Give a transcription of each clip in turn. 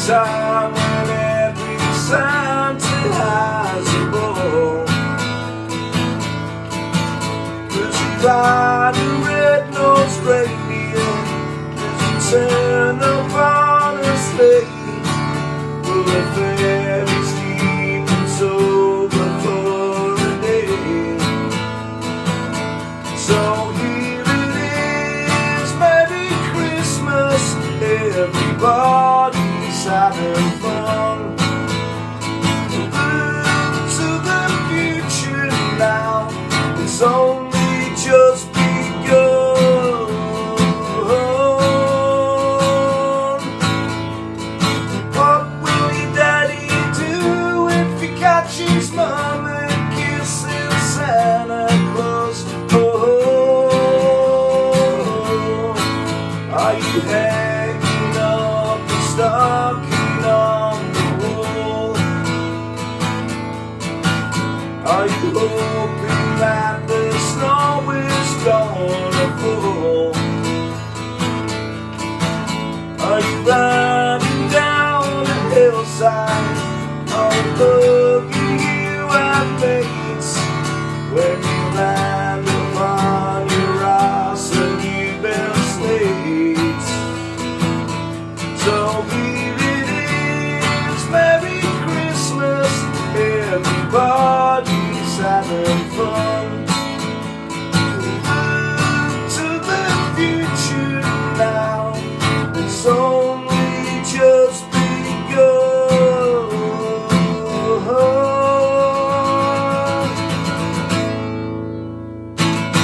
time when every Santa has a ball. 'Cause you ride a red-nosed reindeer as you turn upon a sleigh full of fairies deep and sober for a day. So here it is, Merry Christmas, everybody's having fun. Look to the future now, it's only just begun. What will your daddy do if he catches mama kissing Santa Claus? Are you hanging up a stocking on the wall? Are you hoping that the snow is gonna fall? Are you riding down a hillside? Are you looking you at mates when you land upon your ass and you build Slades? So here it is, Merry Christmas, everybody's having fun. Look to the future now, it's only just begun.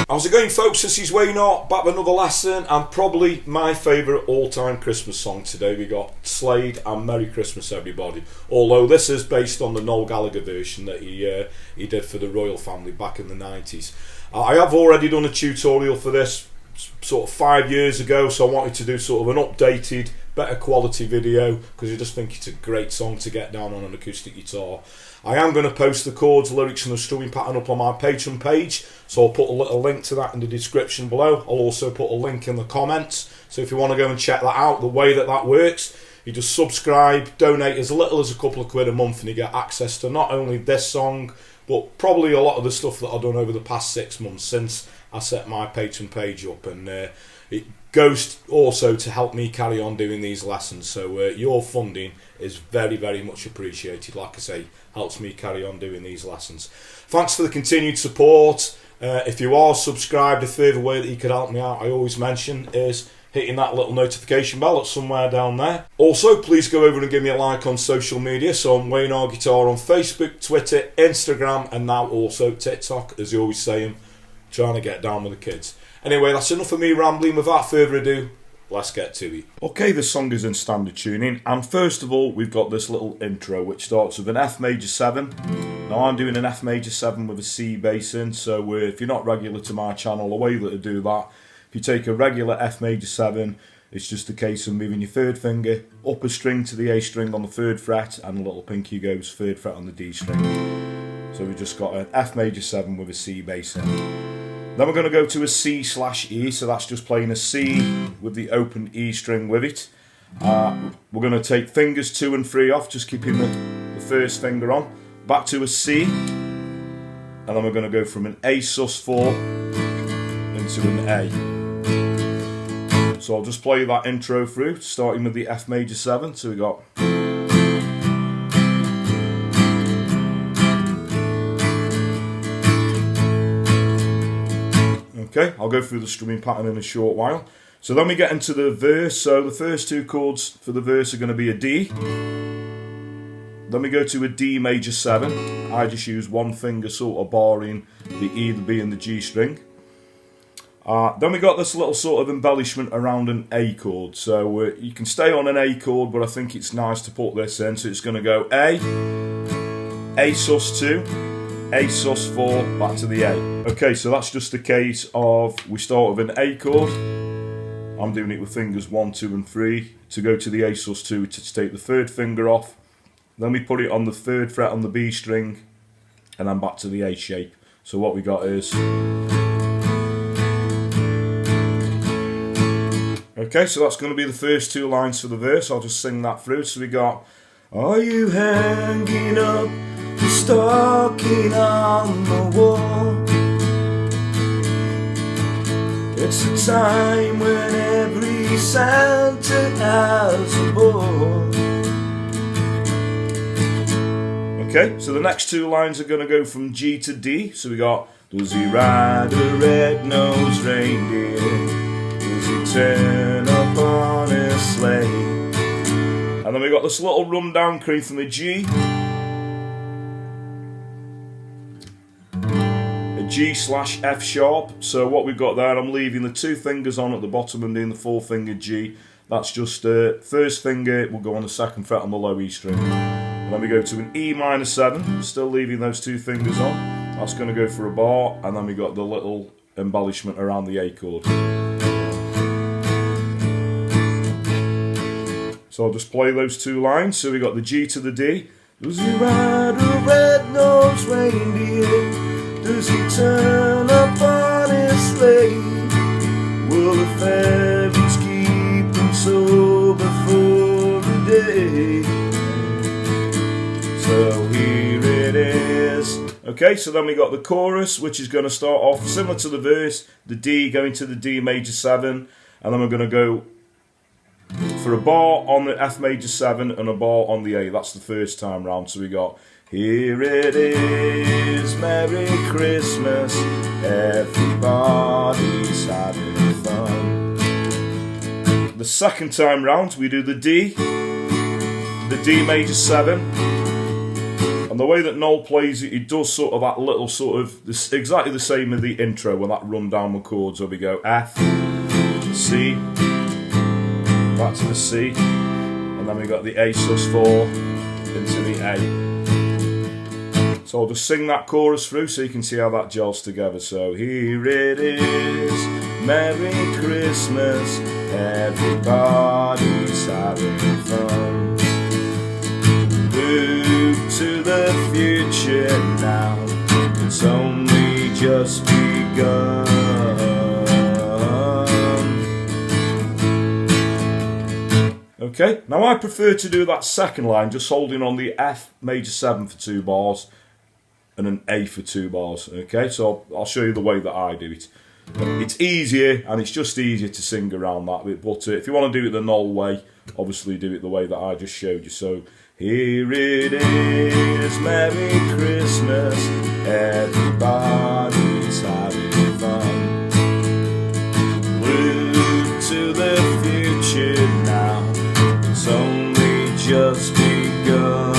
How's it going, folks? This is Wayne Hart, back with another lesson, and probably my favourite all-time Christmas song today. We got Slade and Merry Christmas Everybody, although this is based on the Noel Gallagher version that he did for the royal family back in the 90s. I have already done a tutorial for this sort of 5 years ago, so I wanted to do sort of an updated, better quality video because I just think it's a great song to get down on an acoustic guitar. I am going to post the chords, lyrics and the strumming pattern up on my Patreon page, so I'll put a little link to that in the description below. I'll also put a link in the comments, so if you want to go and check that out, the way that works, you just subscribe, donate as little as a couple of quid a month, and you get access to not only this song, but probably a lot of the stuff that I've done over the past 6 months since I set my Patreon page up, and it goes also to help me carry on doing these lessons. So your funding is very, very much appreciated. Like I say, helps me carry on doing these lessons. Thanks for the continued support. If you are subscribed, a further way that you could help me out, I always mention, is hitting that little notification bell that's somewhere down there. Also, please go over and give me a like on social media. So I'm Wayne Hart Guitar on Facebook, Twitter, Instagram, and now also TikTok. As you always say, I'm trying to get down with the kids. Anyway, that's enough of me rambling. Without further ado, let's get to it. Okay, this song is in standard tuning, and first of all, we've got this little intro which starts with an F major 7. Now I'm doing an F major 7 with a C bass in, so if you're not regular to my channel, the way that to do that, if you take a regular F major 7, it's just a case of moving your third finger up a string to the A string on the 3rd fret, and the little pinky goes 3rd fret on the D string. So we've just got an F major 7 with a C bass in. Then we're going to go to a C/E, so that's just playing a C with the open E string with it. We're going to take fingers 2 and 3 off, just keeping the first finger on. Back to a C, and then we're going to go from an A sus4 into an A. So I'll just play that intro through, starting with the F major 7. So we got... Okay, I'll go through the strumming pattern in a short while. So then we get into the verse. So the first 2 chords for the verse are going to be a D. Then we go to a D major 7. I just use one finger sort of barring the E, the B and the G string. Then we got this little sort of embellishment around an A chord. So you can stay on an A chord, but I think it's nice to put this in. So it's going to go A sus2, A sus4, back to the A. Okay, so that's just a case of we start with an A chord. I'm doing it with fingers 1, 2 and 3 to go to the A sus2 to take the 3rd finger off. Then we put it on the 3rd fret on the B string, and then back to the A shape. So what we got is... Okay, so that's going to be the first two lines for the verse. I'll just sing that through. So we got, are you hanging up the stocking on the wall? It's a time when every Santa has a ball. Okay, so the next two lines are going to go from G to D. So we got, does he ride a red-nosed reindeer? Does he turn up on his sleigh? And then we got this little rundown cream from the G. G/F sharp. So what we've got there, I'm leaving the two fingers on at the bottom and doing the 4-finger G. That's just first finger will go on the second fret on the low E string. And then we go to an E minor 7, still leaving those two fingers on. That's going to go for a bar, and then we got the little embellishment around the A chord. So I'll just play those two lines. So we got the G to the D. Does he ride a red-nosed reindeer? Does he turn up on his sleigh? Will the fairies keep him sober for a day? So here it is. Okay, so then we got the chorus, which is going to start off similar to the verse, the D going to the D major 7, and then we're going to go for a bar on the F major 7 and a bar on the A. That's the first time round. So we got, here it is, Merry Christmas, everybody's having fun. The second time round we do the D major 7, and the way that Noel plays it, he does sort of that little sort of, this, exactly the same in the intro when that run down the chords where we go F, C, back to the C, and then we got the A sus4 into the A. So I'll just sing that chorus through so you can see how that gels together. So here it is, Merry Christmas, everybody's having fun. Look to the future now, it's only just begun. Okay, now I prefer to do that second line just holding on the F major 7 for 2 bars and an A for 2 bars. Okay, so I'll show you the way that I do it. It's easier, and it's just easier to sing around that bit, but if you want to do it the Noel way, obviously do it the way that I just showed you. So here it is, Merry Christmas, everybody's having fun. Look to the future now, it's only just begun.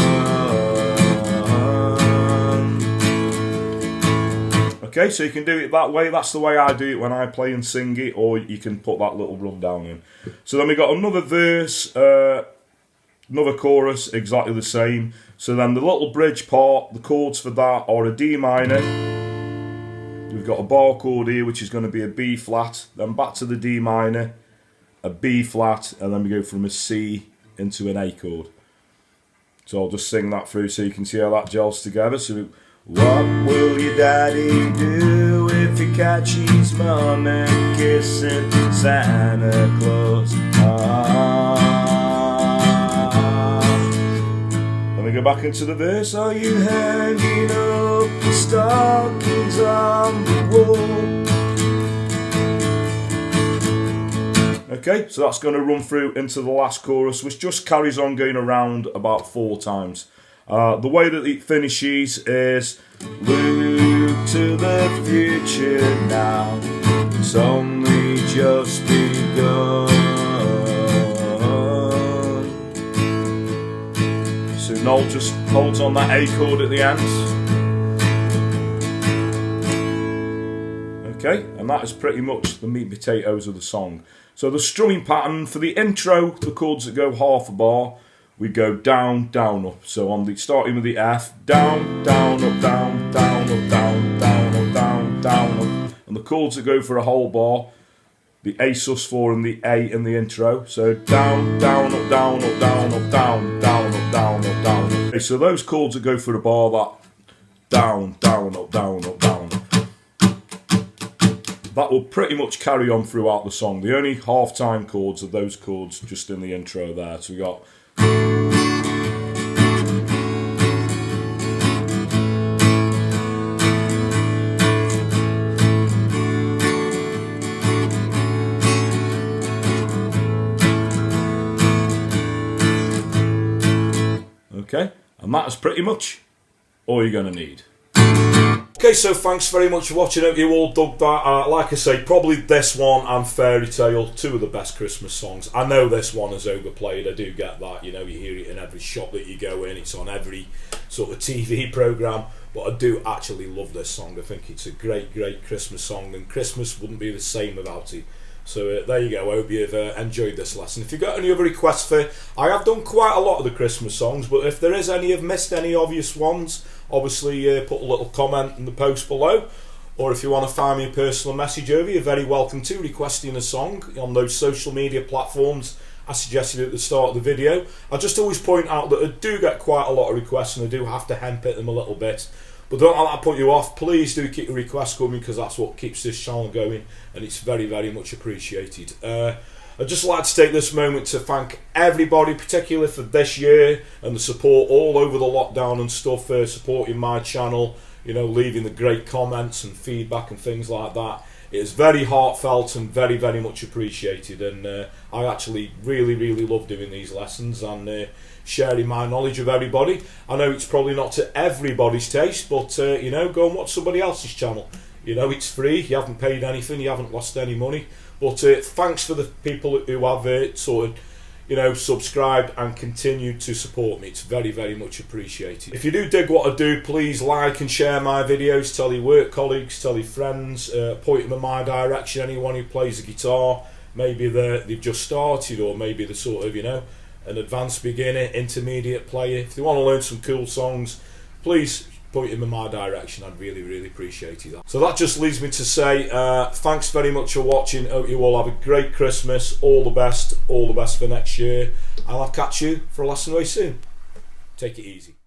Okay, so you can do it that way. That's the way I do it when I play and sing it, or you can put that little rundown in. So then we got another verse, another chorus, exactly the same. So then the little bridge part, the chords for that are a D minor. We've got a bar chord here, which is going to be a B flat. Then back to the D minor, a B flat, and then we go from a C into an A chord. So I'll just sing that through so you can see how that gels together. So, what will your daddy do if he catches mama kissing Santa Claus? Let me go back into the verse. Are you hanging up the stockings on the wall? Okay, so that's going to run through into the last chorus, which just carries on going around about 4 times. The way that it finishes is, look to the future now, it's only just begun. So Noel just holds on that A chord at the end. Okay, and that is pretty much the meat and potatoes of the song. So the strumming pattern for the intro, the chords that go half a bar, we go down, down, up. So on the starting with the F, down, down, up, down, down, up, down, down, up, down, down, up. And the chords that go for a whole bar, the A sus4 and the A in the intro. So down, down, up, down, up, down, up, down, down, up, down, up, down. Okay, so those chords that go for the bar, that down, down, up, down, up, down, up. that will pretty much carry on throughout the song. The only half-time chords are those chords just in the intro there. So we got... Okay, and that is pretty much all you're going to need. Okay, so thanks very much for watching. Hope you all dug that. Like I say, probably this one and Fairy Tale, two of the best Christmas songs. I know this one is overplayed, I do get that. You know, you hear it in every shop that you go in, it's on every sort of TV programme. But I do actually love this song. I think it's a great, great Christmas song, and Christmas wouldn't be the same without it. So there you go. I hope you've enjoyed this lesson. If you've got any other requests for... I have done quite a lot of the Christmas songs, but if there is any, I've missed any obvious ones, obviously put a little comment in the post below. Or if you want to find me a personal message over, you're very welcome to requesting a song on those social media platforms I suggested at the start of the video. I just always point out that I do get quite a lot of requests and I do have to hemp-it them a little bit. But don't let that put you off. Please do keep the requests coming, because that's what keeps this channel going, and it's very, very much appreciated. I'd just like to take this moment to thank everybody, particularly for this year and the support all over the lockdown and stuff, supporting my channel, you know, leaving the great comments and feedback and things like that. It is very heartfelt and very, very much appreciated, and I actually really, really love doing these lessons and sharing my knowledge with everybody. I know it's probably not to everybody's taste, but you know, go and watch somebody else's channel. You know, it's free, you haven't paid anything, you haven't lost any money. But thanks for the people who have sort of, you know, subscribed and continued to support me. It's very, very much appreciated. If you do dig what I do, please like and share my videos, tell your work colleagues, tell your friends, point them in my direction, anyone who plays the guitar. Maybe they've just started, or maybe they're sort of, you know, an advanced beginner, intermediate player. If they want to learn some cool songs, please point them in my direction. I'd really, really appreciate that. So that just leaves me to say thanks very much for watching. Hope you all have a great Christmas. All the best for next year, and I'll catch you for a lesson very soon. Take it easy.